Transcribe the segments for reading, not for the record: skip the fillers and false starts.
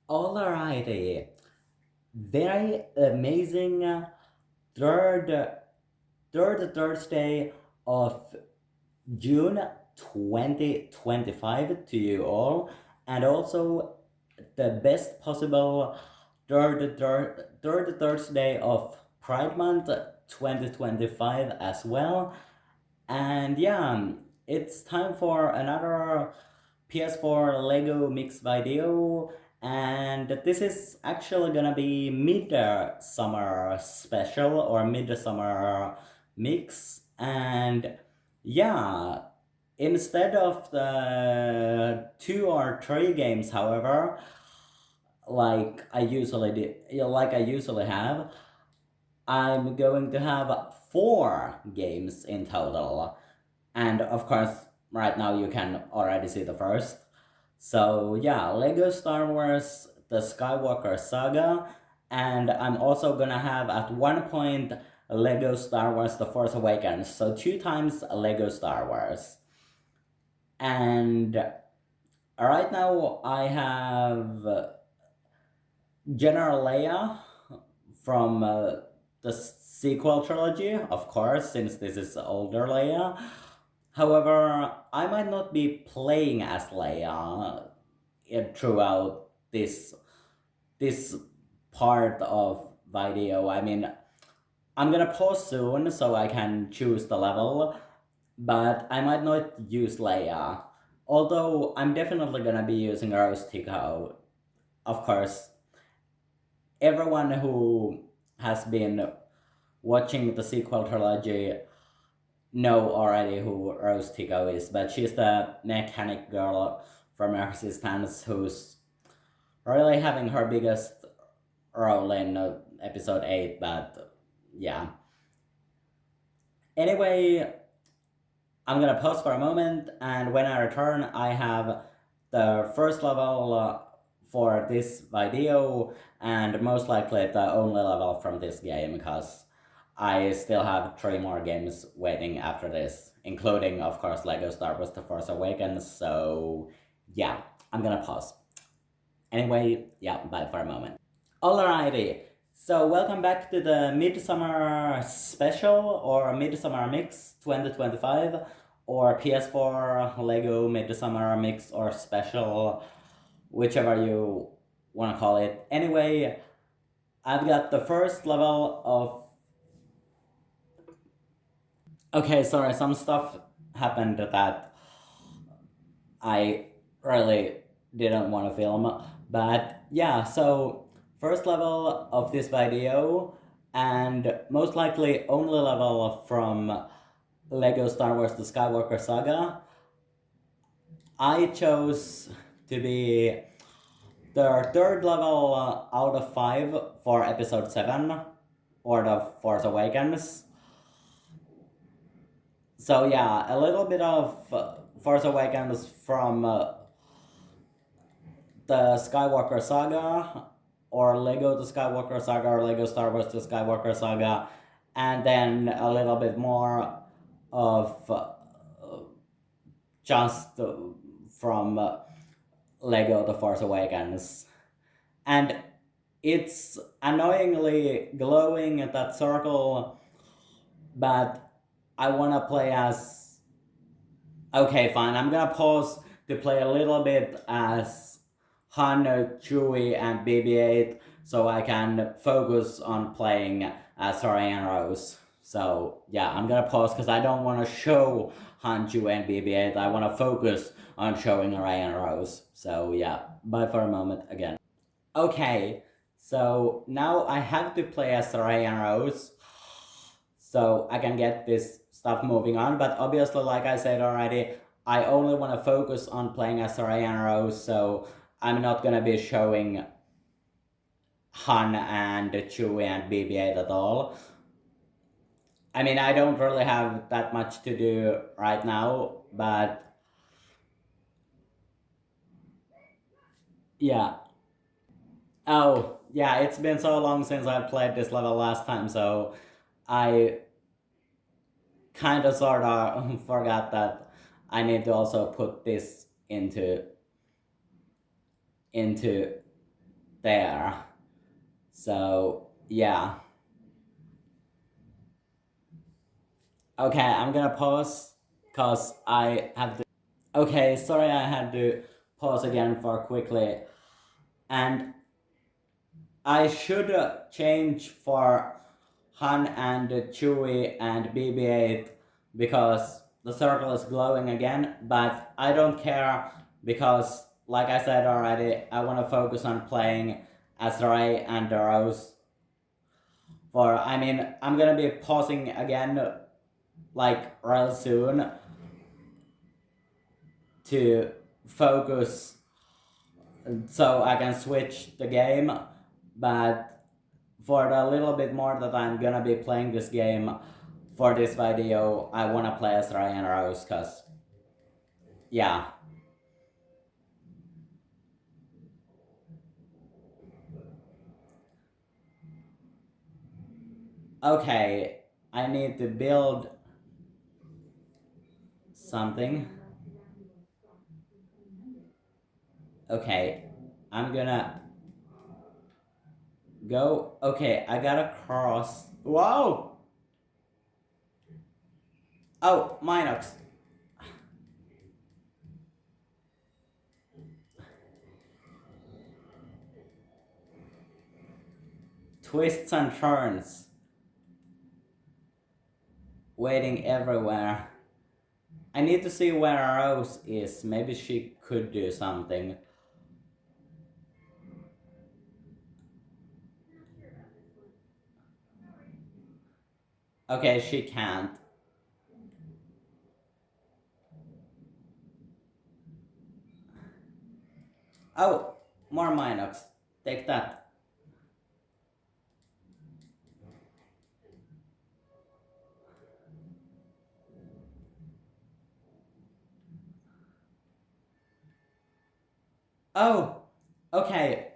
Alrighty, very amazing third third Thursday of June 2025 to you all, and also the best possible third Thursday of Pride Month 2025 as well. And yeah, it's time for another PS4 LEGO Mix video, and this is actually gonna be mid-summer special or mid-summer mix. And yeah, instead of the 2 or 3 games, however, like I usually have, I'm going to have 4 games in total. And of course, right now you can already see the first. So yeah, LEGO Star Wars The Skywalker Saga, and I'm also gonna have at one point LEGO Star Wars The Force Awakens, so 2 times LEGO Star Wars. And right now I have General Leia from the sequel trilogy, of course, since this is older Leia. However, I might not be playing as Leia throughout this part of video. I mean, I'm gonna pause soon so I can choose the level, but I might not use Leia. Although I'm definitely gonna be using Rose Tico. Of course, everyone who has been watching the sequel trilogy know already who Rose Tico is, but she's the mechanic girl from Resistance who's really having her biggest role in episode 8, but yeah. Anyway, I'm gonna pause for a moment, and when I return, I have the first level for this video, and most likely the only level from this game, because I still have 3 more games waiting after this, including, of course, LEGO Star Wars The Force Awakens, so yeah, I'm gonna pause. Anyway, yeah, bye for a moment. Alrighty, so welcome back to the Midsummer Special or Midsummer-MiX 2025 or PS4 LEGO Midsummer-MiX or Special, whichever you want to call it. Anyway, I've got the first level of... Okay, sorry, some stuff happened that I really didn't want to film, but yeah, so first level of this video, and most likely only level from LEGO Star Wars The Skywalker Saga. I chose to be the third level out of 5 for episode 7, or The Force Awakens. So yeah, a little bit of Force Awakens from the Skywalker Saga, or LEGO The Skywalker Saga, or LEGO Star Wars The Skywalker Saga, and then a little bit more of just from LEGO The Force Awakens. And it's annoyingly glowing that circle, but I want to play as... Okay, fine, I'm gonna pause to play a little bit as Han, Chewie, and BB-8, so I can focus on playing as Rey and Rose. So yeah, I'm gonna pause because I don't want to show Han, Chewie, and BB-8. I want to focus on showing Rey and Rose. So yeah, bye for a moment again. Okay, so now I have to play as Rey and Rose, so I can get this stuff moving on, but obviously, like I said already, I only want to focus on playing as Rey and Rose, so I'm not gonna be showing Han and Chewie and BB-8 at all. I mean, I don't really have that much to do right now, but yeah. Oh, yeah, it's been so long since I played this level last time, so I kind of sort of forgot that I need to also put this into there. So yeah. Okay, I'm gonna pause because I have to. Okay, sorry, I had to pause again for quickly, and I should change for Han and Chewie and BB-8 because the circle is glowing again, but I don't care because, like I said already, I want to focus on playing as Rey and Rose. I mean, I'm gonna be pausing again, like, real soon to focus so I can switch the game, but for the little bit more that I'm gonna be playing this game for this video, I wanna play as Ryan Rose, cause yeah. Okay, I need to build something. Okay, I'm gonna go. Okay, I gotta cross. Whoa! Oh, Minox. Twists and turns. Waiting everywhere. I need to see where Rose is. Maybe she could do something. Okay, she can't. Oh, more Minox. Take that. Oh, okay.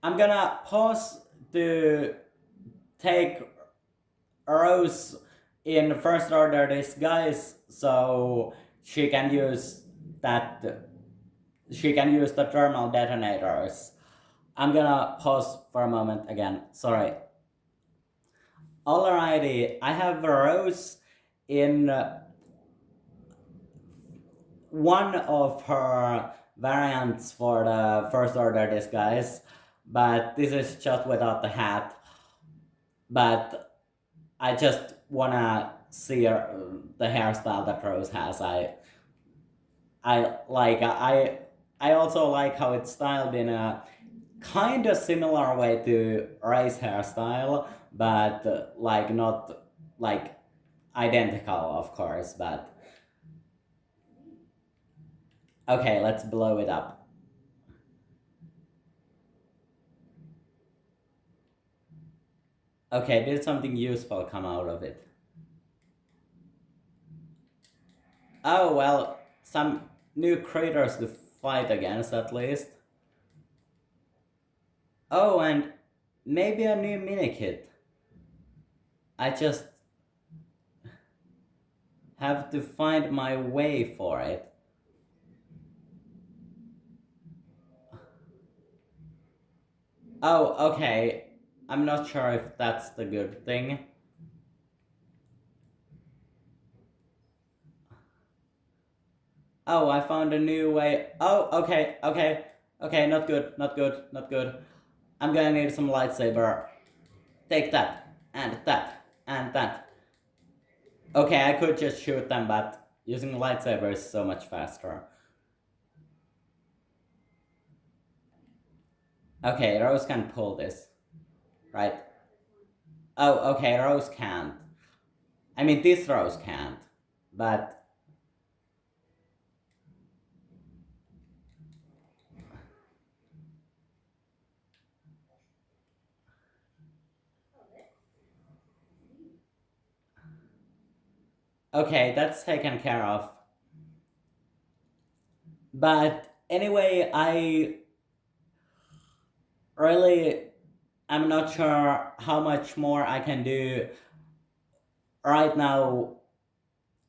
I'm gonna pause to take Rose in first order disguise so she can use that. She can use the thermal detonators. I'm gonna pause for a moment again. Sorry. Alrighty, I have Rose in one of her variants for the first order disguise, but this is just without the hat. But I just wanna see the hairstyle that Rose has. I also like how it's styled in a kind of similar way to Ray's hairstyle, but like not like identical, of course. But okay, let's blow it up. Okay, did something useful come out of it? Oh well, some new creatures to fight against at least. Oh, and maybe a new mini kit. I just have to find my way for it. Oh, okay. I'm not sure if that's the good thing. Oh, I found a new way. Oh, okay, okay. Okay, not good, not good, not good. I'm gonna need some lightsaber. Take that, and that, and that. Okay, I could just shoot them, but using lightsaber is so much faster. Okay, Rose can pull this, right? Oh, okay, Rose can't. I mean, this Rose can't, but okay, that's taken care of. But anyway, I really am not sure how much more I can do right now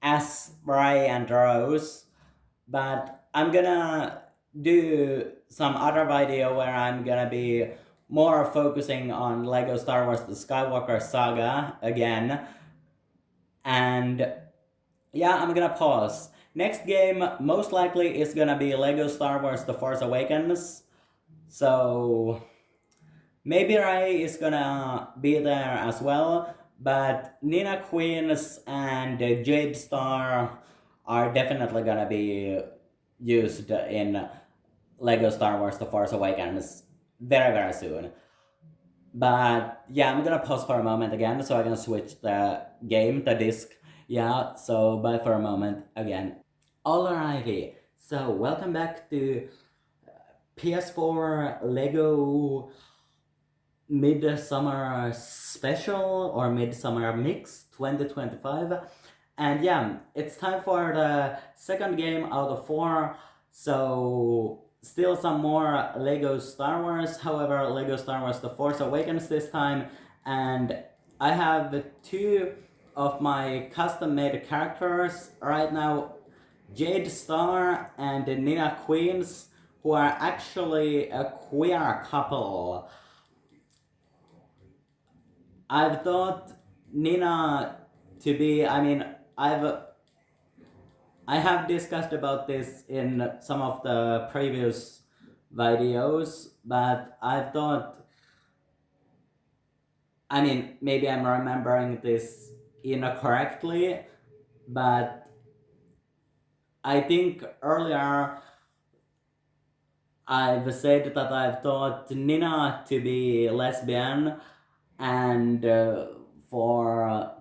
as Bry and Rose, but I'm gonna do some other video where I'm gonna be more focusing on Lego Star Wars The Skywalker Saga again. And yeah, I'm gonna pause. Next game most likely is gonna be Lego Star Wars The Force Awakens. So maybe Ray is gonna be there as well, but Nina Queens and Jade Star are definitely gonna be used in Lego Star Wars The Force Awakens very, very soon. But yeah, I'm gonna pause for a moment again so I can switch the game, the disc. Yeah, so bye for a moment again. Alrighty, so welcome back to PS4 LEGO Midsummer Special or MiDSummer-MiX 2025. And yeah, it's time for the second game out of 4. So still some more Lego Star Wars, however Lego Star Wars The Force Awakens this time. And I have 2 of my custom made characters right now, Jade Star and Nina Queens, who are actually a queer couple. I've thought Nina to be, I have discussed about this in some of the previous videos, but I thought, maybe I'm remembering this incorrectly, but I think earlier I've said that I've thought Nina to be lesbian and for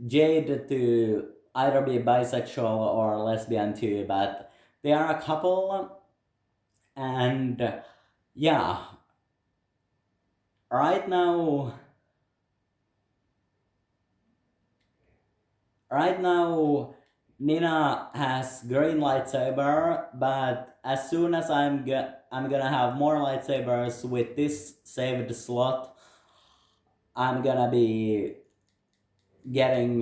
Jade to either be bisexual or lesbian too, but they are a couple. And yeah, right now Nina has green lightsaber, but as soon as I'm gonna have more lightsabers with this saved slot, I'm gonna be getting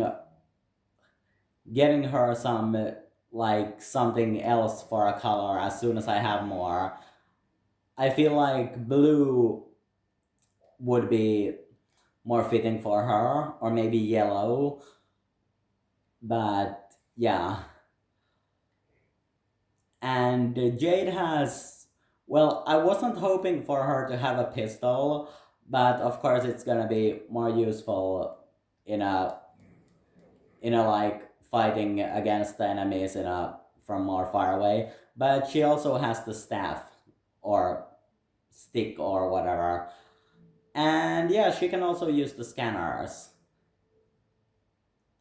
her some like something else for a color as soon as I have more. I feel like blue would be more fitting for her, or maybe yellow, but yeah. And Jade has, well, I wasn't hoping for her to have a pistol, but of course it's gonna be more useful in a like fighting against the enemies from more far away. But she also has the staff or stick or whatever. And yeah, she can also use the scanners.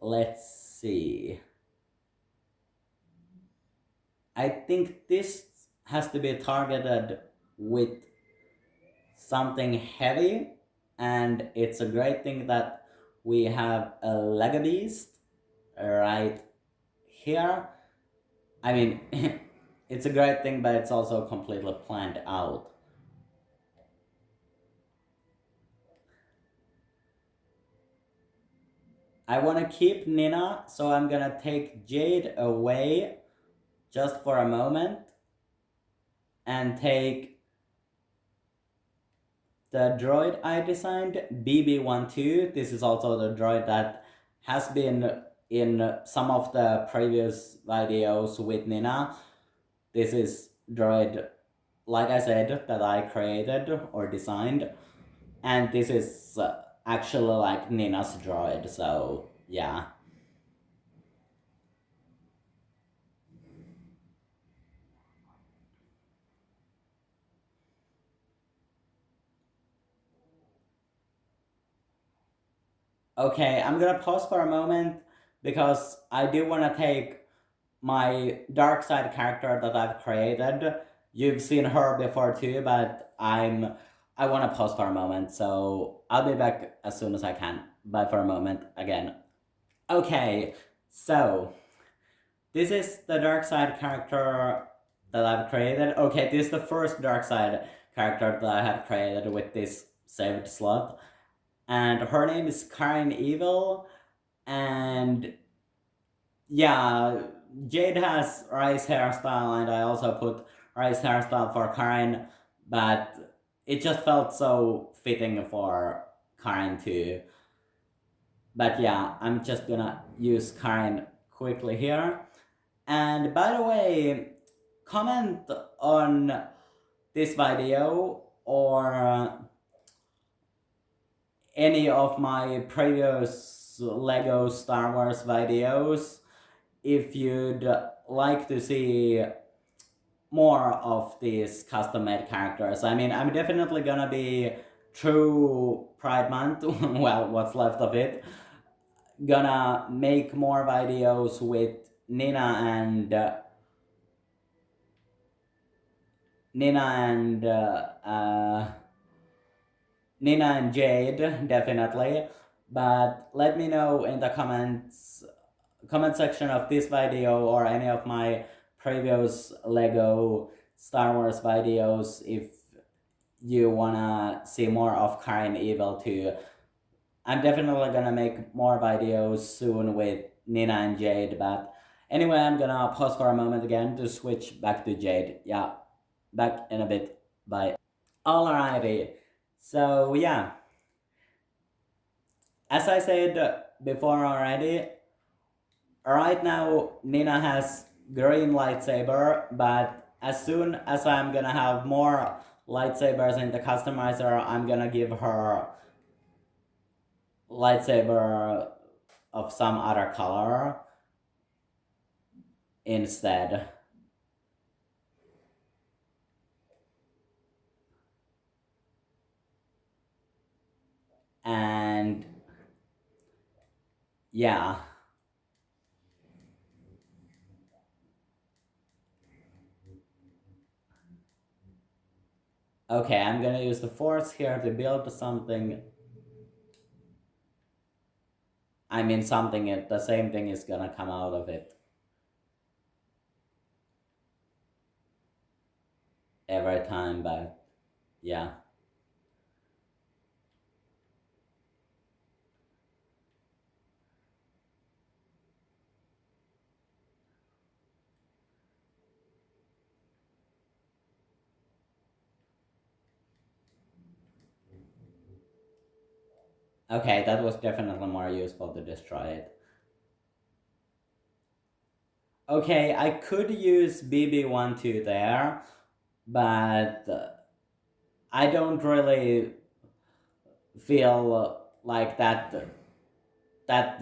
Let's see. I think this has to be targeted with something heavy, and it's a great thing that we have a Lego Beast right here. It's a great thing, but it's also completely planned out. I want to keep Nina, so I'm gonna take Jade away just for a moment and take the droid I designed, BB12. This is also the droid that has been in some of the previous videos with Nina. This is droid, like I said, that I created or designed. And this is actually like Nina's droid, so yeah. Okay, I'm gonna pause for a moment because I do want to take my dark side character that I've created. You've seen her before too, but I want to pause for a moment, so I'll be back as soon as I can. Bye for a moment again. Okay, so this is the dark side character that I've created. Okay, this is the first dark side character that I have created with this saved slot. And her name is Karen Evil. And yeah, Jade has Rai's hairstyle, and I also put Ray's hairstyle for Karen, but it just felt so fitting for Karen too. But yeah, I'm just gonna use Karen quickly here. And by the way, comment on this video or any of my previous LEGO Star Wars videos if you'd like to see more of these custom-made characters. I mean, I'm definitely gonna be, through Pride Month, well, what's left of it, gonna make more videos with Nina and Nina and Nina and Jade, definitely. But let me know in the comment section of this video or any of my previous Lego Star Wars videos if you wanna see more of Karen Evil too. I'm definitely gonna make more videos soon with Nina and Jade, but anyway, I'm gonna pause for a moment again to switch back to Jade. Yeah, back in a bit. Bye. Alrighty, so yeah, as I said before already, right now Nina has green lightsaber, but as soon as I'm gonna have more lightsabers in the customizer, I'm gonna give her lightsaber of some other color instead. And yeah. Okay, I'm gonna use the force here to build something. I mean something, the same thing is gonna come out of it every time, but yeah. Okay, that was definitely more useful to destroy it. Okay, I could use BB12 there, but I don't really feel like that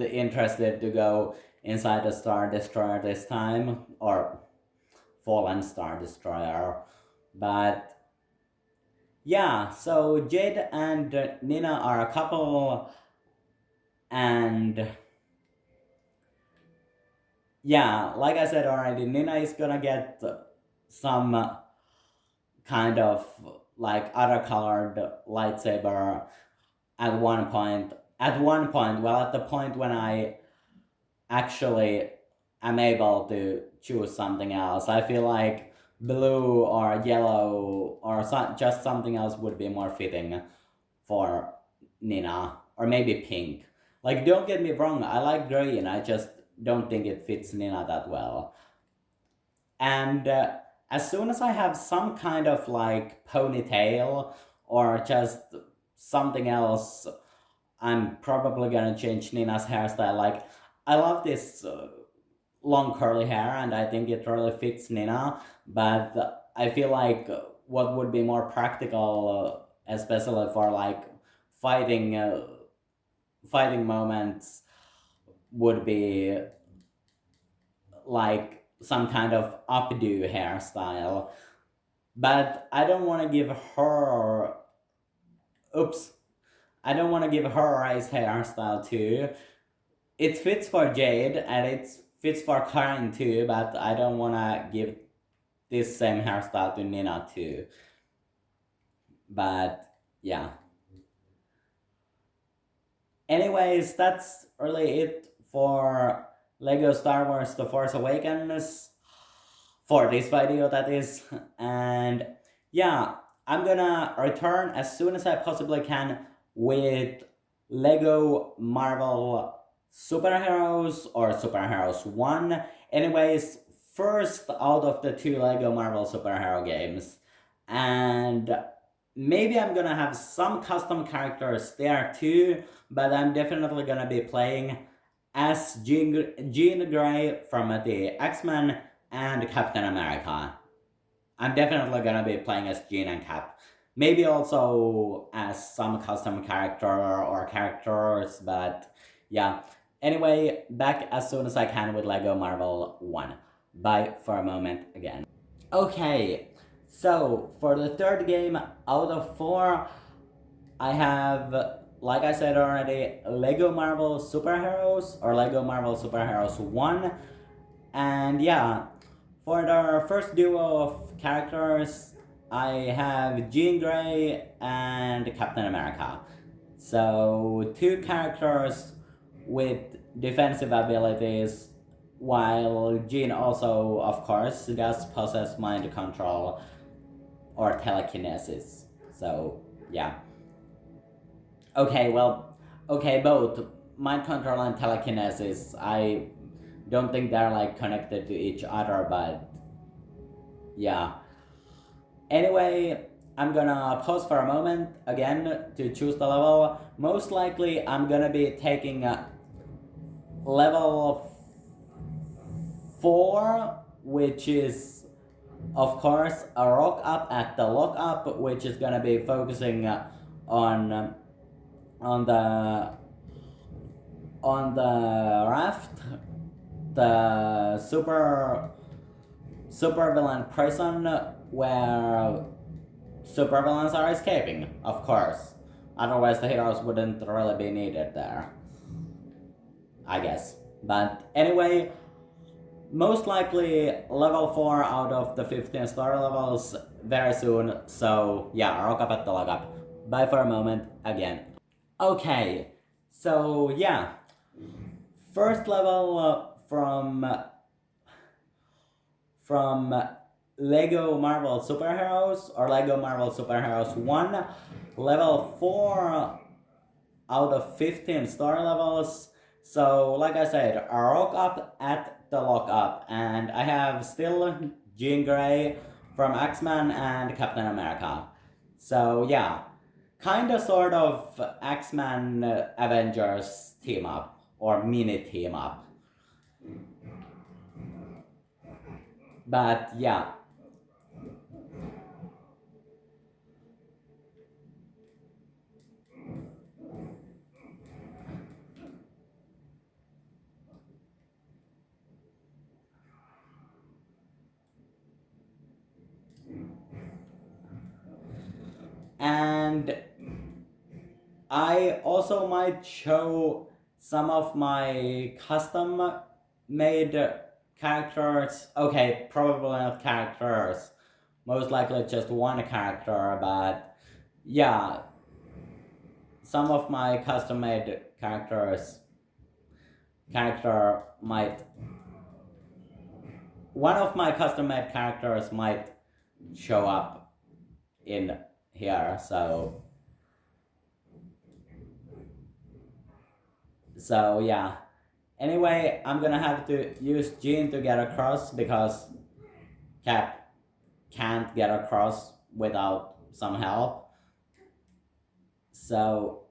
interested to go inside a Star Destroyer this time, or Fallen Star Destroyer. But yeah, so Jade and Nina are a couple, and yeah, like I said already, Nina is gonna get some kind of like other colored lightsaber at one point. Well, at the point when I actually am able to choose something else, I feel like blue or yellow or just something else would be more fitting for Nina, or maybe pink. Like, don't get me wrong, I like green, I just don't think it fits Nina that well. And as soon as I have some kind of like ponytail or just something else, I'm probably gonna change Nina's hairstyle. Like, I love this long curly hair and I think it really fits Nina, but I feel like what would be more practical, especially for like fighting fighting moments, would be like some kind of updo hairstyle. But I don't want to give her, oops, I don't want to give her Ray's hairstyle too. It fits for Jade and it fits for Karen too, but I don't want to give this same hairstyle to Nina too. But yeah. Anyways, that's really it for LEGO Star Wars The Force Awakens. For this video, that is. And yeah, I'm gonna return as soon as I possibly can with LEGO Marvel Superheroes or Superheroes 1. Anyways, first out of the two Lego Marvel superhero games. And maybe I'm gonna have some custom characters there too, but I'm definitely gonna be playing as Jean Grey from the X-Men and Captain America. I'm definitely gonna be playing as Jean and Cap. Maybe also as some custom character or characters, but yeah. Anyway, back as soon as I can with LEGO Marvel 1. Bye for a moment again. Okay, so for the third game out of 4, I have, like I said already, LEGO Marvel Superheroes or LEGO Marvel Superheroes 1. And yeah, for the first duo of characters, I have Jean Grey and Captain America. So, two characters with defensive abilities, while Jean also, of course, does possess mind control or telekinesis. So, yeah. Okay, well, okay, both mind control and telekinesis. I don't think they're like connected to each other, but yeah. Anyway, I'm gonna pause for a moment again to choose the level. Most likely, I'm gonna be taking level 4, which is, of course, a rock up at the lock up, which is gonna be focusing on on the on the raft, the super villain prison where supervillains are escaping, of course. Otherwise, the heroes wouldn't really be needed there, I guess. But anyway, most likely level 4 out of the 15 star levels very soon. So yeah, rock up at the lockup. Bye for a moment again. Okay, so yeah, first level from LEGO Marvel Superheroes or LEGO Marvel Superheroes 1, level 4 out of 15 star levels. So, like I said, a rock up at the lock up, and I have still Jean Grey from X-Men and Captain America. So, yeah, kinda sort of X-Men Avengers team up, or mini team up. But yeah. And I also might show some of my custom made characters. Okay, probably not characters. Most likely just one character, but yeah, some of my custom made character might one of my custom made characters might show up in here, so yeah. Anyway, I'm gonna have to use Jean to get across because Cap can't get across without some help. So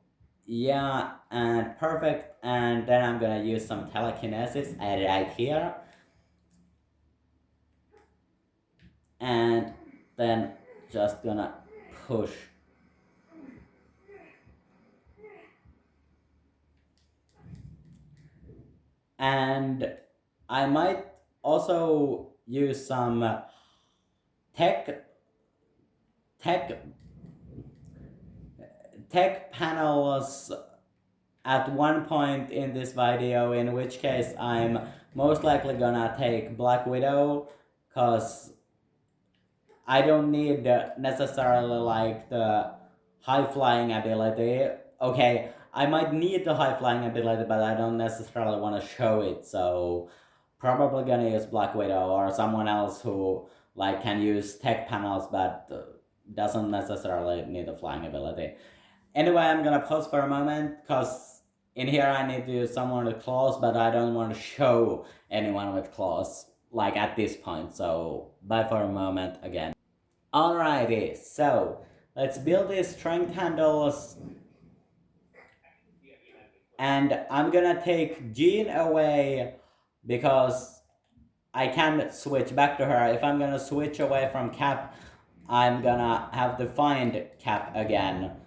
yeah, and perfect. And then I'm gonna use some telekinesis right here. And then just gonna push. And I might also use some tech tech tech panels at one point in this video, in which case I'm most likely gonna take Black Widow, cause I don't need necessarily like the high flying ability. Okay, I might need the high flying ability, but I don't necessarily want to show it, so probably gonna use Black Widow or someone else who like can use tech panels but doesn't necessarily need the flying ability. Anyway, I'm gonna pause for a moment because in here I need to use someone with claws, but I don't want to show anyone with claws. like at this point, so bye for a moment again. Alrighty, so let's build these strength handles, and I'm gonna take Jean away because I can't switch back to her. If I'm gonna switch away from Cap, I'm gonna have to find Cap again.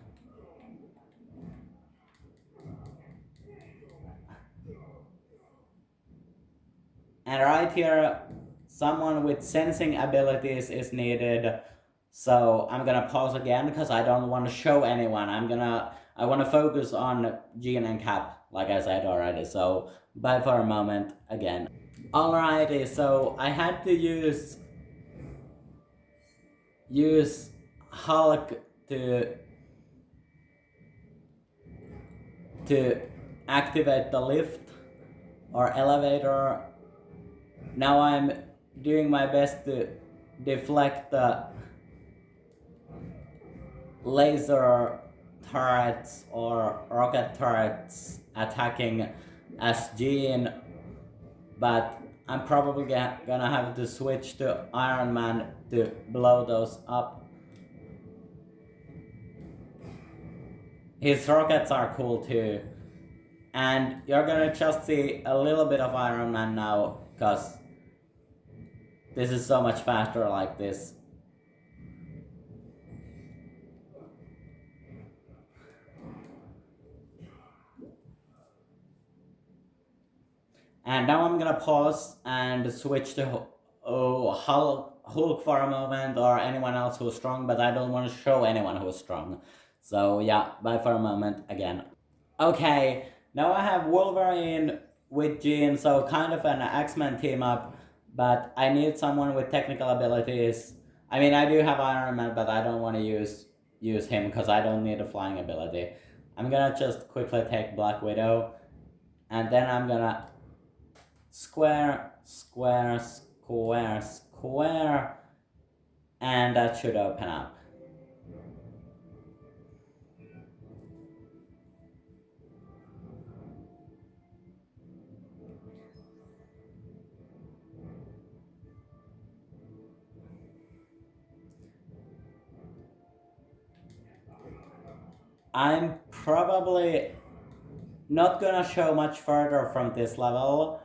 And right here, someone with sensing abilities is needed. So I'm gonna pause again because I don't want to show anyone. I want to focus on Jean and Cap, like I said already. So bye for a moment again. Alrighty, so I had to use Hulk to activate the lift or elevator. Now I'm doing my best to deflect the laser turrets or rocket turrets attacking as Jean, but I'm probably gonna have to switch to Iron Man to blow those up. His rockets are cool too. And you're gonna just see a little bit of Iron Man now, because this is so much faster like this. And now I'm gonna pause and switch to Hulk for a moment, or anyone else who's strong, but I don't want to show anyone who's strong. So yeah, bye for a moment again. Okay, now I have Wolverine with Jean, so kind of an X-Men team up, but I need someone with technical abilities. I mean, I do have Iron Man, but I don't want to use him because I don't need a flying ability. I'm gonna just quickly take Black Widow, and then I'm gonna square, square, square, square, and that should open up. I'm probably not gonna show much further from this level,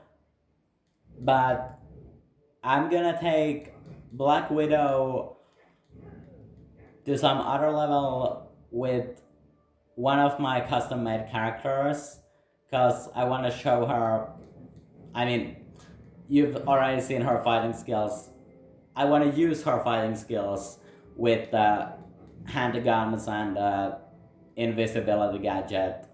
but I'm gonna take Black Widow to some other level with one of my custom made characters, because I want to show her. I mean, you've already seen her fighting skills. I want to use her fighting skills with handguns and invisibility gadget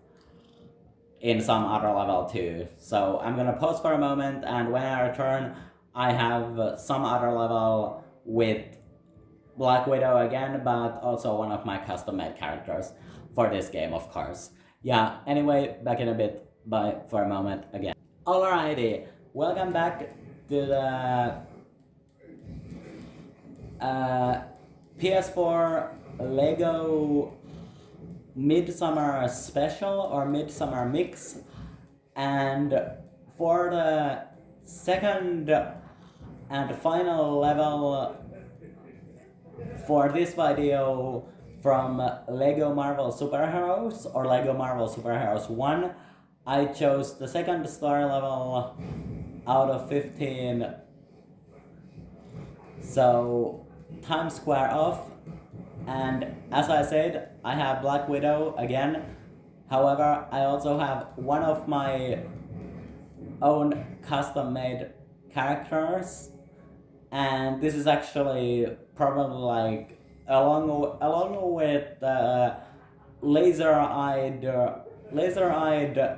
in some other level too. So I'm gonna pause for a moment, and when I return, I have some other level with Black Widow again, but also one of my custom made characters for this game, of course. Yeah, anyway, back in a bit. Bye for a moment again. Alrighty, welcome back to the PS4 LEGO Midsummer Special or MiDSummer-MiX, and for the second and final level for this video from LEGO Marvel Superheroes or LEGO Marvel Superheroes 1, I chose the second story level out of 15. So Times Square off, and as I said, I have Black Widow again. However, I also have one of my own custom made characters, and this is actually probably like along with laser-eyed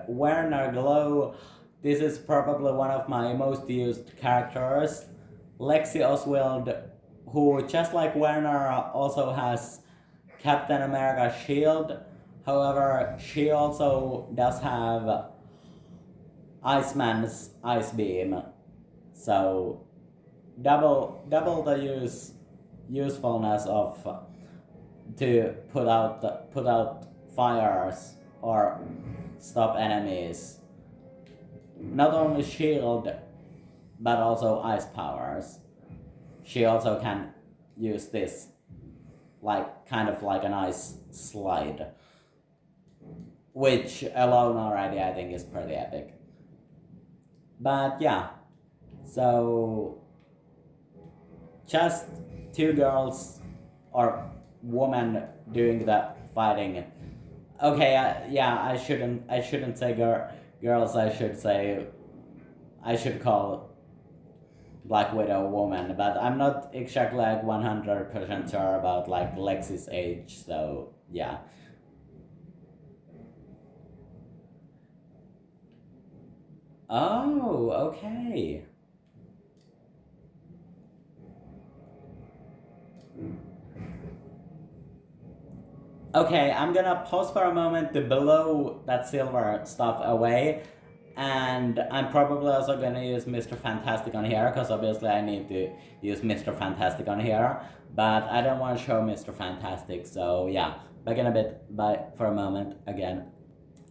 Werner Glow. This is probably one of my most used characters, Lexi Oswald, who just like Werner also has Captain America's shield. However, she also does have Iceman's ice beam, so double the usefulness of to put out fires or stop enemies. Not only shield, but also ice powers. She also can use this, like kind of like an ice slide, which alone already I think is pretty epic. But yeah, so just two girls or women doing the fighting. Okay, yeah, I shouldn't say girls. I should call Black Widow woman, but I'm not exactly like 100% sure about like Lexi's age. So yeah. Oh, okay. Okay, I'm gonna pause for a moment to blow that silver stuff away, and I'm probably also gonna use Mr. Fantastic on here, because obviously I need to use Mr. Fantastic on here, but I don't want to show Mr. Fantastic, so yeah, back in a bit, bye for a moment again.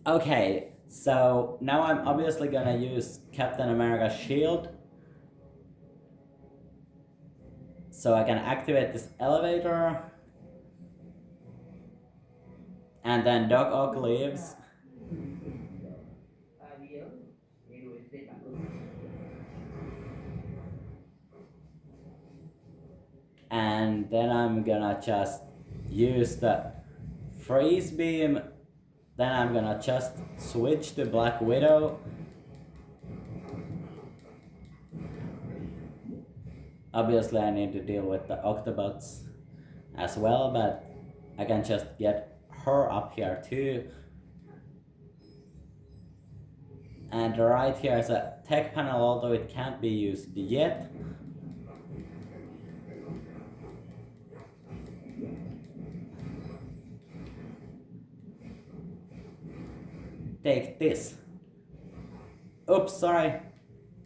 Okay, so now I'm obviously gonna use Captain America's shield, so I can activate this elevator, and then Doc Ock leaves. And then I'm gonna just use the freeze beam. Then I'm gonna just switch to Black Widow. Obviously I need to deal with the Octobots as well, but I can just get her up here too. And right here is a tech panel, although it can't be used yet. Take this. Oops, sorry.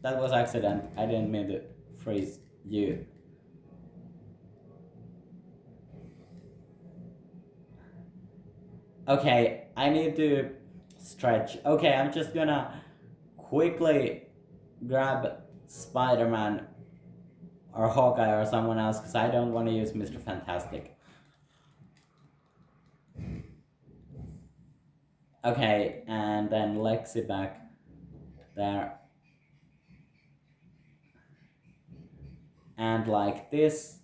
That was accident. I didn't mean to freeze you. Okay, I need to stretch. Okay, I'm just gonna quickly grab Spider-Man or Hawkeye or someone else, because I don't want to use Mr. Fantastic. Okay, and then Lexi back there. And like this,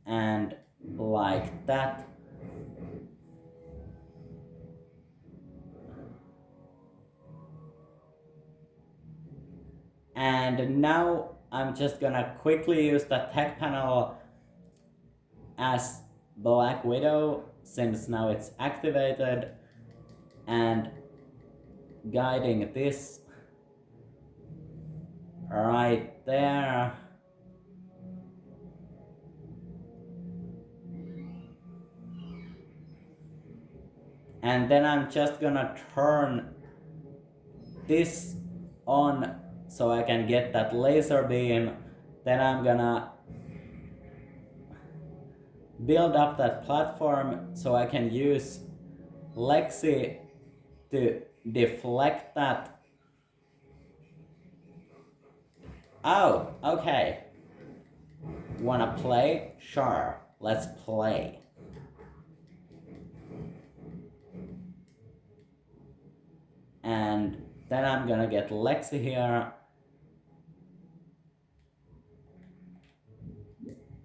and like that. And now I'm just gonna quickly use the tech panel as Black Widow, since now it's activated, and guiding this right there. And then I'm just gonna turn this on so I can get that laser beam. Then I'm gonna build up that platform so I can use Lexi to deflect that. Oh, okay. Wanna play? Sure, let's play. And then I'm gonna get Lexi here.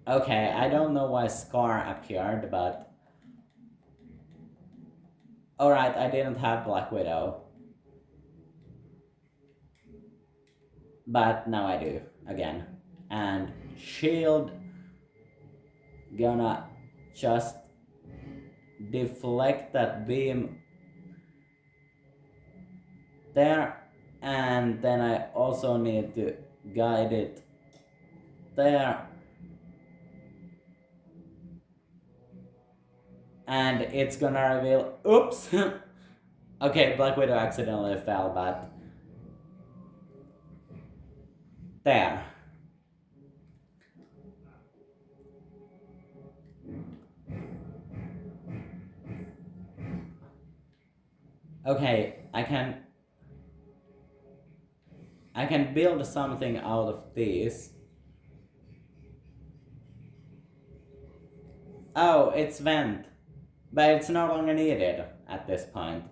Okay, I don't know why Scar appeared, but... Alright, I didn't have Black Widow. But now I do, again. And shield... Gonna just deflect that beam there, and then I also need to guide it there, and it's gonna reveal, oops. Okay, Black Widow accidentally fell, but there. Okay, I can I can build something out of this. Oh, it's vent. But it's no longer needed at this point.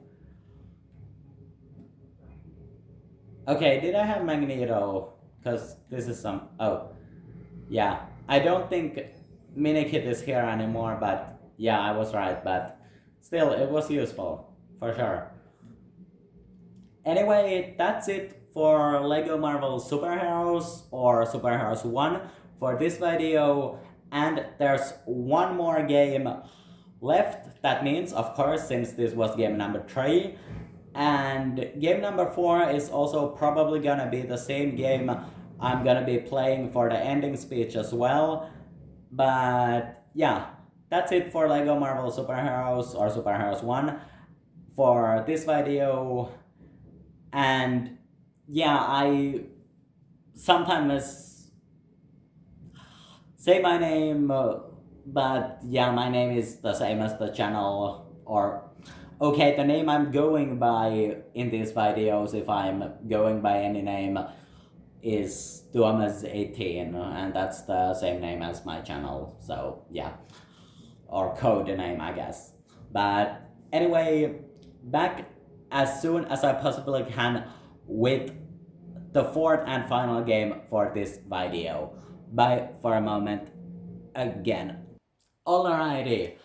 Okay, did I have Magneto? Because this is some... Oh, yeah. I don't think Minikit is here anymore, but yeah, I was right, but still, it was useful, for sure. Anyway, that's it for LEGO Marvel Superheroes or Superheroes 1 for this video, and there's one more game left. That means, of course, since this was game number 3, and game number 4 is also probably gonna be the same game I'm gonna be playing for the ending speech as well. But yeah, that's it for LEGO Marvel Superheroes or Superheroes 1 for this video. And yeah, I sometimes say my name, but yeah, my name is the same as the channel, or okay, the name I'm going by in these videos, if I'm going by any name, is Duamas18, and that's the same name as my channel, so yeah, or code name, I guess. But anyway, back as soon as I possibly can with the fourth and final game for this video. Bye for a moment again. Alrighty,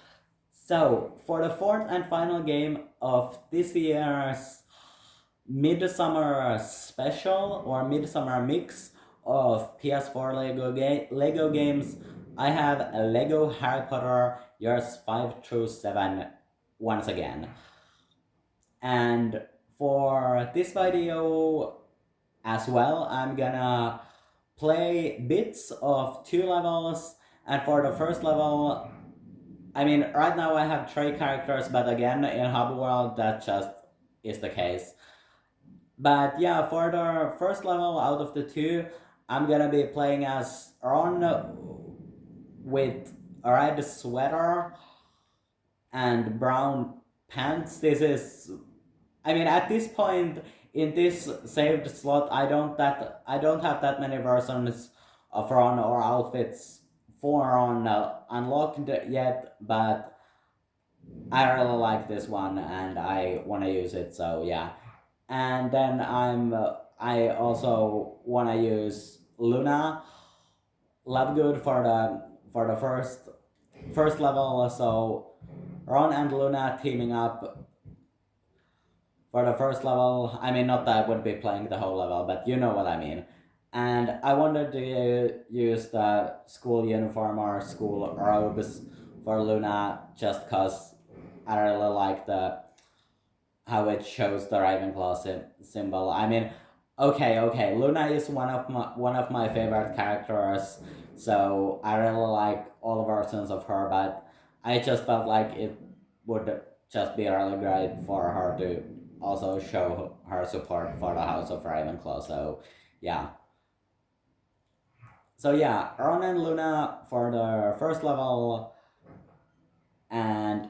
so for the fourth and final game of this year's Midsummer Special or MiDSummer-MiX of PS4 Lego games, I have a Lego Harry Potter years 5 through 7 once again. And for this video as well, I'm gonna play bits of 2 levels, and for the first level, I mean, right now I have 3 characters, but again, in Hub World, that just is the case. But yeah, for the first level out of the 2, I'm gonna be playing as Ron with a red sweater and brown pants. This is, I mean, at this point in this saved slot, I don't have that many versions of Ron or outfits for Ron unlocked yet, but I really like this one and I want to use it, so yeah. And then I also want to use Luna Lovegood for the first level, so Ron and Luna teaming up for the first level. I mean, not that I would be playing the whole level, but you know what I mean. And I wanted to use the school uniform or school robes for Luna just cause I really like how it shows the Ravenclaw symbol. I mean, okay, Luna is one of my favorite characters, so I really like all versions of her, but I just felt like it would just be really great for her to also show her support for the House of Ravenclaw, so yeah. So yeah, Ron and Luna for the first level, and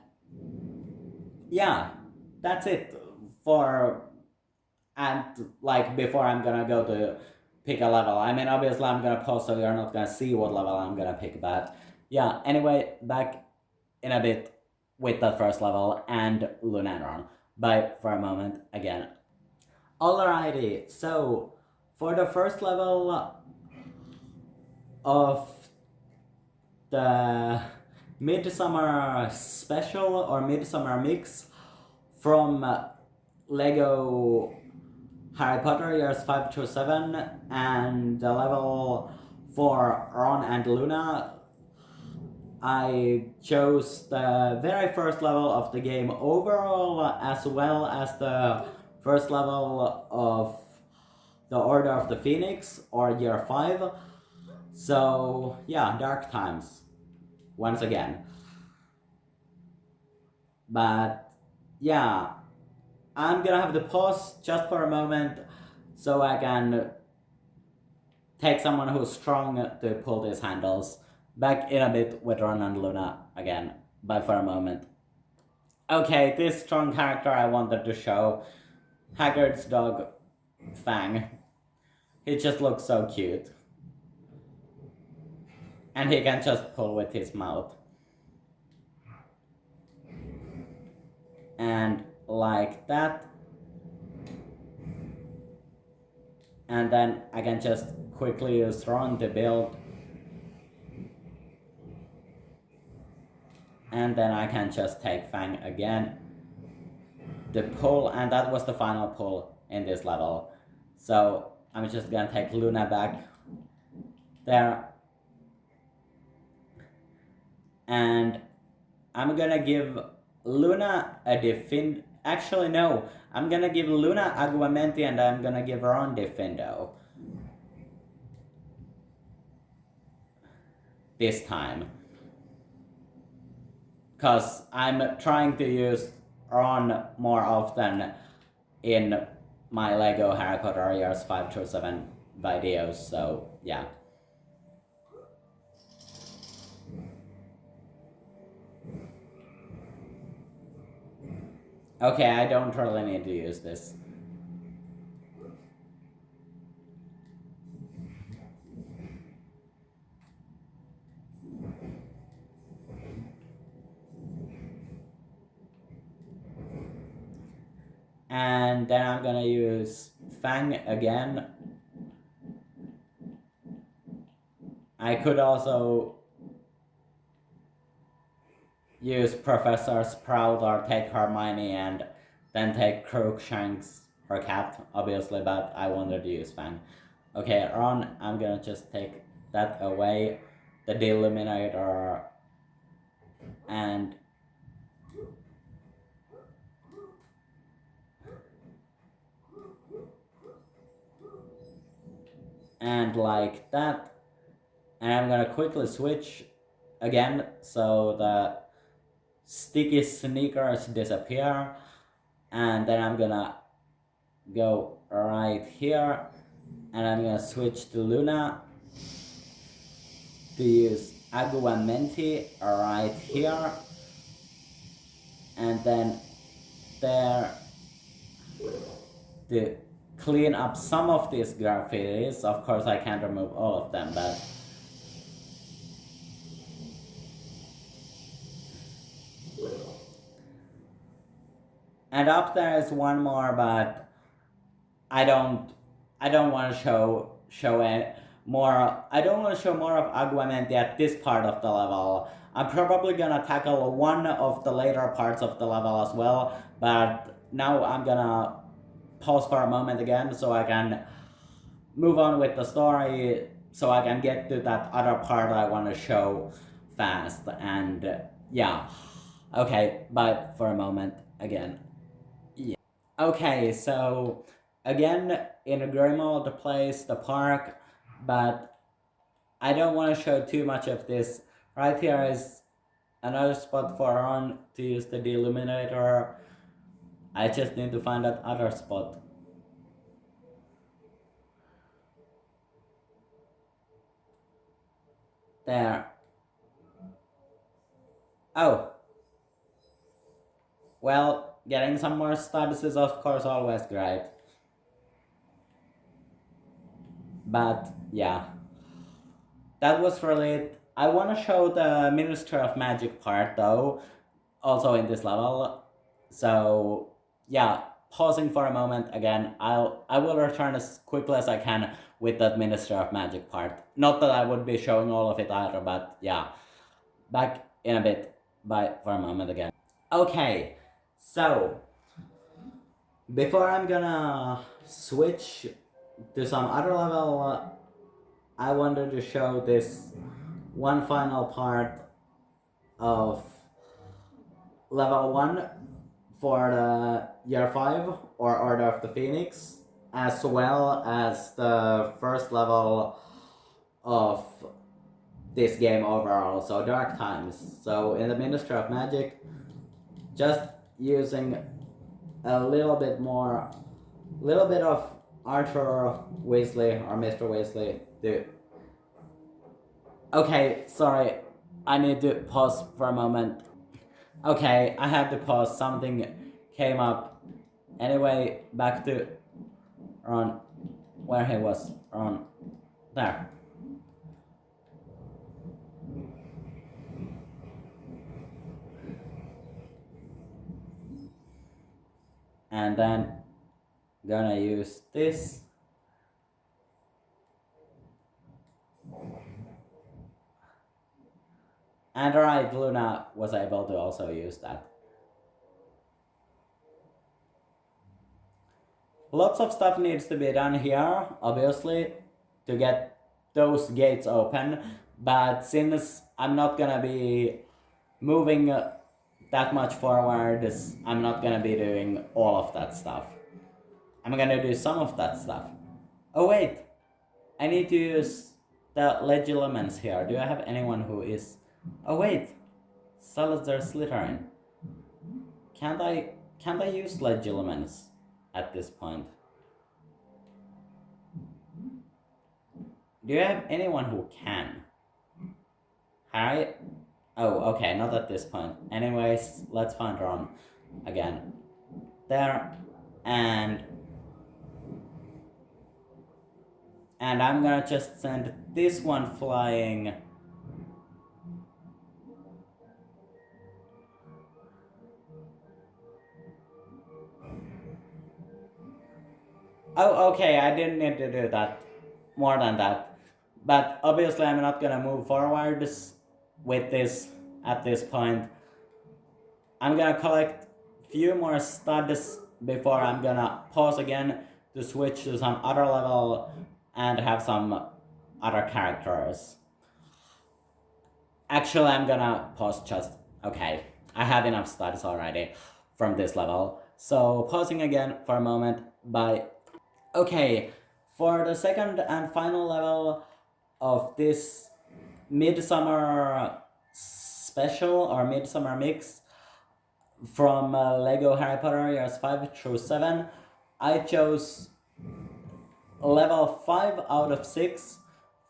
yeah, that's it for, and like before I'm gonna go to pick a level. I mean, obviously I'm gonna pause so you're not gonna see what level I'm gonna pick, but yeah, anyway, back in a bit with the first level and Luna and Ron. Bye for a moment again. Alrighty, so for the first level of the Midsummer Special or MiDSummer-MiX from LEGO Harry Potter years 5 through 7, and the level for Ron and Luna, I chose the very first level of the game overall, as well as the first level of the Order of the Phoenix or year 5. So yeah, Dark Times once again. But yeah, I'm gonna have to pause just for a moment so I can take someone who's strong to pull these handles. Back in a bit with Ron and Luna again. Bye for a moment. Okay, this strong character I wanted to show. Haggard's dog, Fang. He just looks so cute. And he can just pull with his mouth. And like that. And then I can just quickly use Ron to build. And then I can just take Fang again. The pull, and that was the final pull in this level. So I'm just gonna take Luna back there. And I'm gonna give Luna a Defend. Actually, no. I'm gonna give Luna Aguamenti and I'm gonna give Ron Defendo. This time. Because I'm trying to use Ron more often in my LEGO Harry Potter years 5 through 7 videos, so yeah. Okay, I don't really need to use this. And then I'm gonna use Fang again. I could also use Professor Sprout or take Hermione and then take Crookshanks or Cat, obviously, but I wanted to use Fang. Okay, Ron, I'm gonna just take that away, the Deluminator, and like that. And I'm gonna quickly switch again so the sticky sneakers disappear, and then I'm gonna go right here and I'm gonna switch to Luna to use Aguamenti right here, and then there to clean up some of these graffitis. Of course I can't remove all of them, but and up there is one more, but I don't want to show it more. I don't want to show more of Aguamenti at this part of the level. I'm probably gonna tackle one of the later parts of the level as well, but now I'm gonna pause for a moment again so I can move on with the story, so I can get to that other part I want to show fast. And yeah, okay, bye for a moment again. Yeah. Okay, so again in Grimald Place, the park, but I don't want to show too much of this. Right here is another spot for Ron to use the Deluminator. I just need to find that other spot. There. Oh. Well, getting some more studs is of course always great. But yeah. That was really it. I want to show the Minister of Magic part though, also in this level. So yeah, pausing for a moment again. I will return as quickly as I can with that Minister of Magic part. Not that I would be showing all of it either, but yeah. Back in a bit. Bye for a moment again. Okay, so before I'm gonna switch to some other level, I wanted to show this one final part of level 1 for the year 5 or Order of the Phoenix, as well as the first level of this game overall, so Dark Times. So in the Minister of Magic, just using a little bit of Arthur Weasley or Mr. Weasley to... Okay, sorry, I need to pause for a moment. Okay, I had to pause, something came up. Anyway, back to Ron. where he was on there. And then gonna use this. And right, Luna was able to also use that. Lots of stuff needs to be done here, obviously, to get those gates open. But since I'm not gonna be moving that much forward, I'm not gonna be doing all of that stuff. I'm gonna do some of that stuff. Oh wait, I need to use the Legilimens here. Do I have anyone who is... Oh wait, Salazar Slytherin. Can't I use Legilimens at this point? Do you have anyone who can? Harry? Oh, okay, not at this point. Anyways, let's find Ron again. There, and I'm gonna just send this one flying. Oh, okay, I didn't need to do that. More than that. But obviously I'm not gonna move forwards with this at this point. I'm gonna collect few more studs before I'm gonna pause again to switch to some other level and have some other characters. Actually, I'm gonna pause just... Okay, I have enough studs already from this level. So pausing again for a moment. Bye. Okay, for the second and final level of this Midsummer special or MiDSummer-MiX from Lego Harry Potter years 5 through 7, I chose level 5 out of 6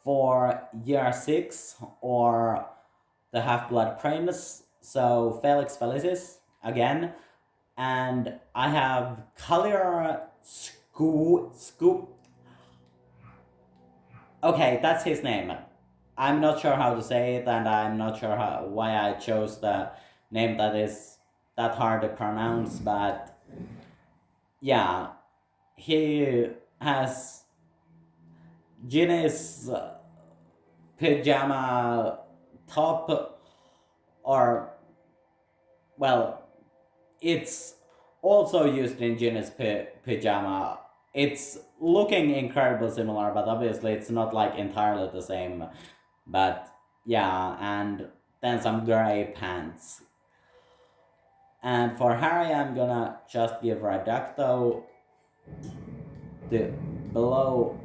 for year 6, or the Half-Blood Prince, so Felix Felicis again, and I have Collier Scoop. Okay, that's his name. I'm not sure how to say it, and I'm not sure why I chose the name that is that hard to pronounce, but yeah, he has Ginny's pajama top, or, well, it's also used in Ginny's pajama. It's looking incredibly similar, but obviously it's not like entirely the same. But yeah, and then some gray pants. And for Harry, I'm gonna just give Reducto to blow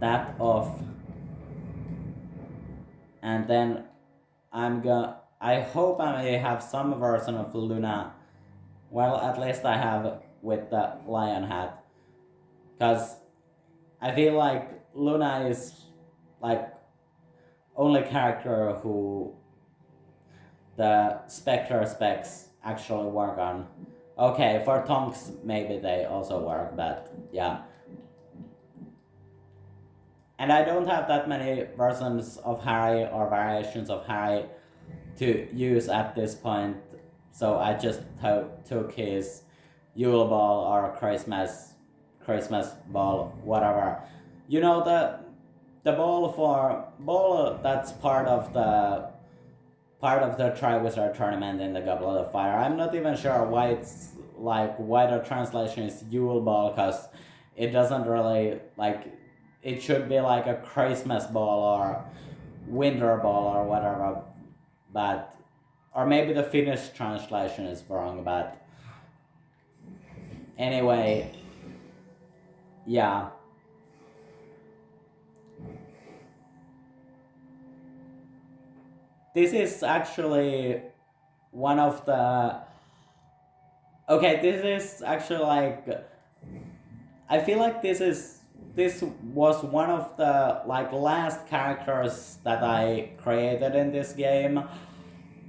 that off. And then I hope I may have some version of Luna. Well, at least I have with the lion hat. Because I feel like Luna is like only character who the Spectre specs actually work on. Okay, for Tonks maybe they also work, but yeah. And I don't have that many versions of Harry or variations of Harry to use at this point, so I just took his Yule Ball or Christmas ball, whatever. You know, the ball that's part of the Triwizard tournament in the Goblet of Fire. I'm not even sure why it's like why the translation is Yule Ball, because it doesn't really like... It should be like a Christmas ball or winter ball or whatever, but... Or maybe the Finnish translation is wrong, but... Anyway, yeah. This is actually one of the... Okay, this is actually like... I feel like this was one of the like last characters that I created in this game,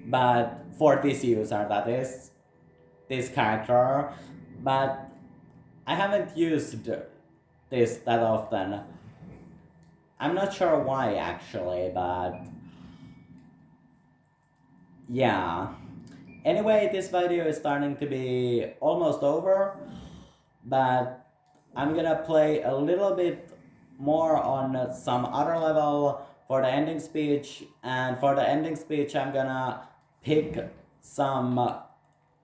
but for this user, that is, this character. But I haven't used this that often. I'm not sure why actually, but yeah. Anyway, this video is starting to be almost over, but I'm gonna play a little bit more on some other level for the ending speech, and for the ending speech I'm gonna pick some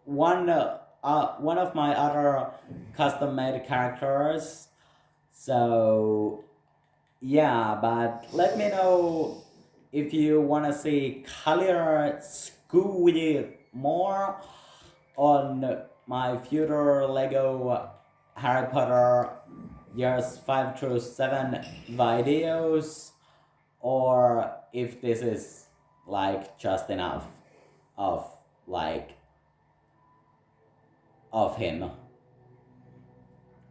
one of my other custom made characters. So yeah, but let me know if you wanna see Collier Scooby more on my future Lego Harry Potter years 5 through 7 videos, or if this is like just enough of like of him,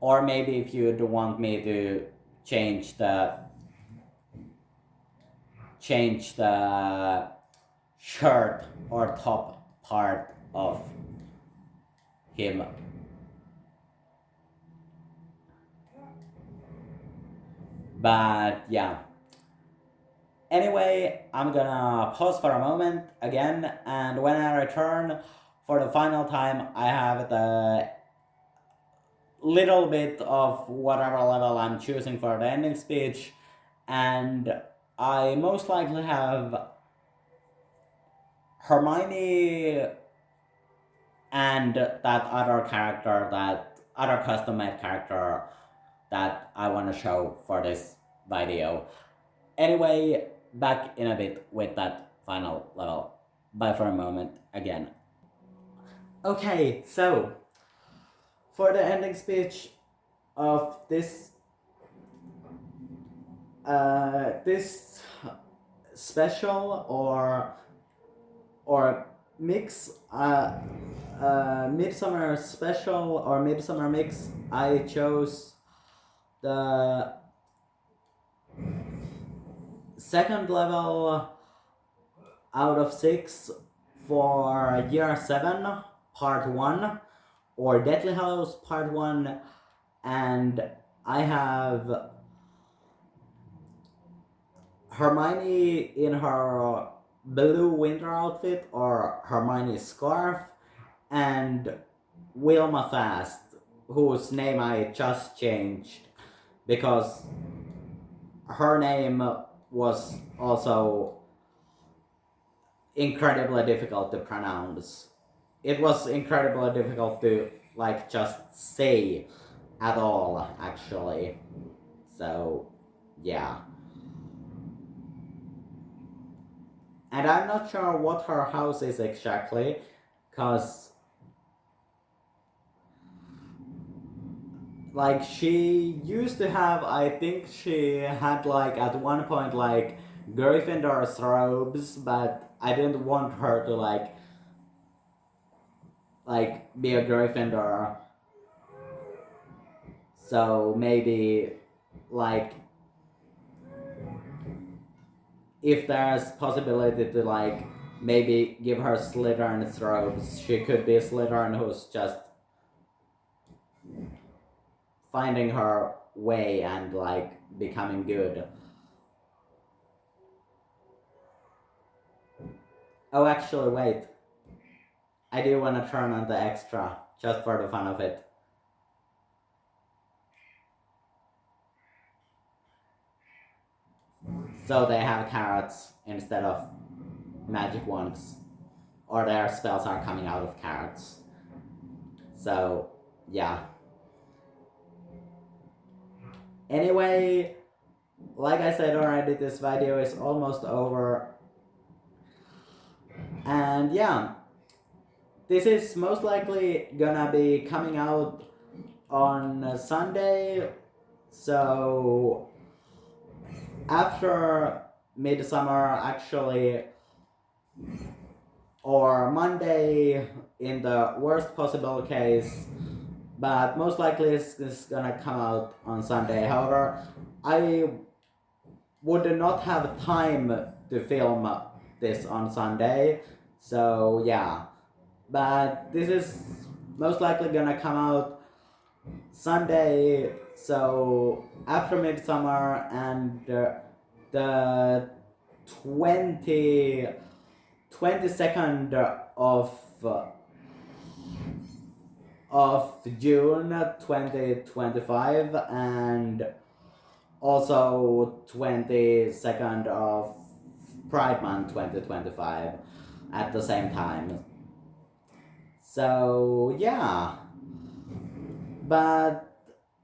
or maybe if you'd want me to change the shirt or top part of him. But yeah, anyway, I'm gonna pause for a moment again, and when I return for the final time, I have the little bit of whatever level I'm choosing for the ending speech, and I most likely have Hermione and that other custom made character that I want to show for this video. Anyway, back in a bit with that final level. Bye for a moment again. Okay, so for the ending speech of this this special or mix midsummer special or MiDSummer-MiX, I chose the second level out of 6 for year 7 part 1, or Deathly Hallows part 1, and I have Hermione in her blue winter outfit or Hermione's scarf, and Wilma Fast, whose name I just changed because her name was also incredibly difficult to pronounce. It was incredibly difficult to like just say at all, actually. So yeah. And I'm not sure what her house is exactly, cause like she used to have, I think she had like at one point like Gryffindor's robes, but I didn't want her to like be a Gryffindor. So maybe like if there's possibility to like maybe give her Slytherin's robes, she could be Slytherin who's just finding her way and like becoming good. Oh, actually, wait. I do want to turn on the extra, just for the fun of it. So they have carrots instead of magic wands. Or their spells are coming out of carrots. So, yeah. Anyway, like I said already, this video is almost over. And yeah, this is most likely gonna be coming out on Sunday. So after midsummer, actually, or Monday in the worst possible case, but most likely it's gonna come out on Sunday. However, I would not have time to film this on Sunday, so yeah. But this is most likely gonna come out Sunday, so after Midsummer, and the 20, 22nd of June 2025, and also 22nd of Pride Month 2025 at the same time. So yeah, but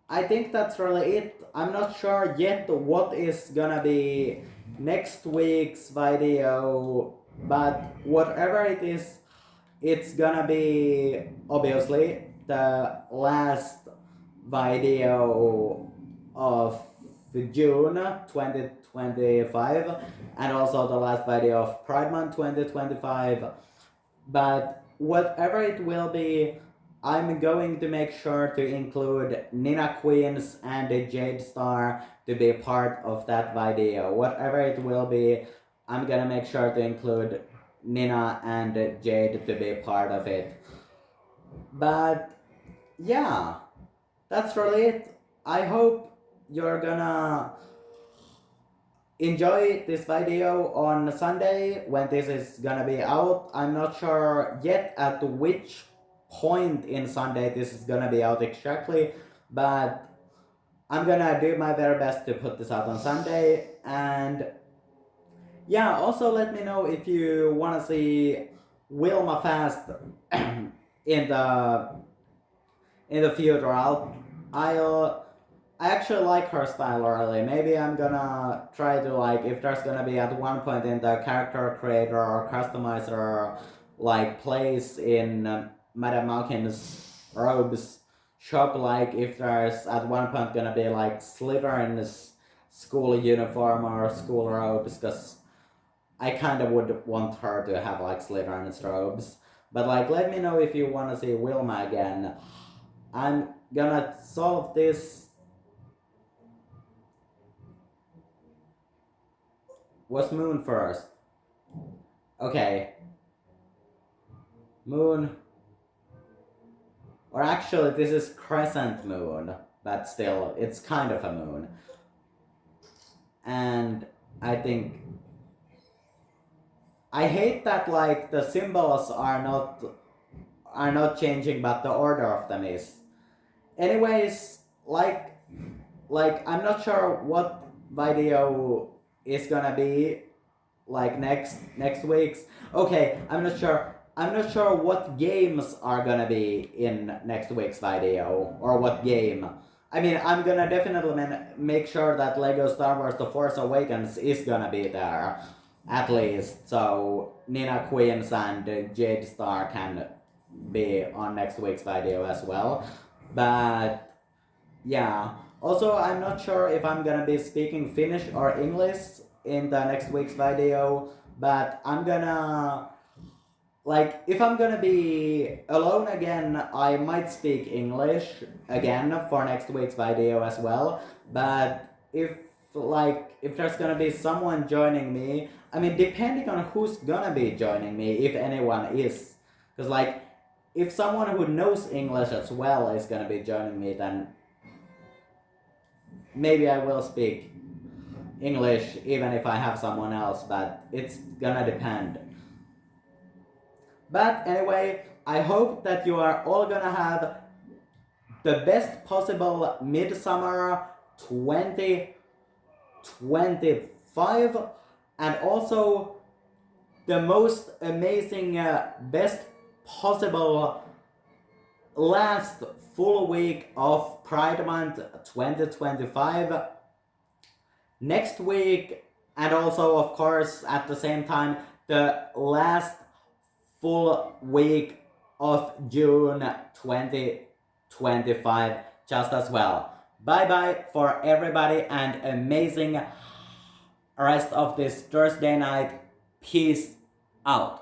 I think that's really it. I'm not sure yet what is gonna be next week's video, but whatever it is, it's gonna be obviously the last video of June 2025, and also the last video of Pride Month 2025. But whatever it will be, I'm going to make sure to include Nina Queens and Jade Star to be part of that video. Whatever it will be, I'm gonna make sure to include Nina and Jade to be part of it. But yeah, that's really it. I hope you're gonna enjoy this video on Sunday when this is gonna be out. I'm not sure yet at which point in Sunday this is gonna be out exactly, but I'm gonna do my very best to put this out on Sunday. And yeah, also let me know if you wanna see Wilma Fast in the future. I actually like her style really. Maybe I'm gonna try to, like, if there's gonna be at one point in the character creator or customizer like place in Madame Malkin's robes shop, like if there's at one point gonna be like Slytherin's school uniform or school robes, because I kind of would want her to have like Slytherin's robes. But like, let me know if you want to see Wilma again. I'm gonna solve this. Was Moon first? Okay. Moon. Or actually, this is Crescent Moon, but still, it's kind of a moon. And I think I hate that like the symbols are not changing, but the order of them is. Anyways, like I'm not sure what video is gonna be like next week's. Okay, I'm not sure what games are gonna be in next week's video, or what game. I mean, I'm gonna definitely make sure that Lego Star Wars The Force Awakens is gonna be there, at least, so Nina Queens and Jade Star can be on next week's video as well. But yeah, also I'm not sure if I'm gonna be speaking Finnish or English in the next week's video, but I'm gonna, like, if I'm gonna be alone again, I might speak English again for next week's video as well. But if there's gonna be someone joining me, I mean, depending on who's gonna be joining me, if anyone is, because like, if someone who knows English as well is gonna be joining me, then maybe I will speak English even if I have someone else, but it's gonna depend. But anyway, I hope that you are all gonna have the best possible Midsummer 2025, and also the most amazing, best possible last full week of Pride Month 2025 next week, and also of course at the same time the last full week of June 2025 just as well. Bye bye for everybody, and amazing rest of this Thursday night. Peace out.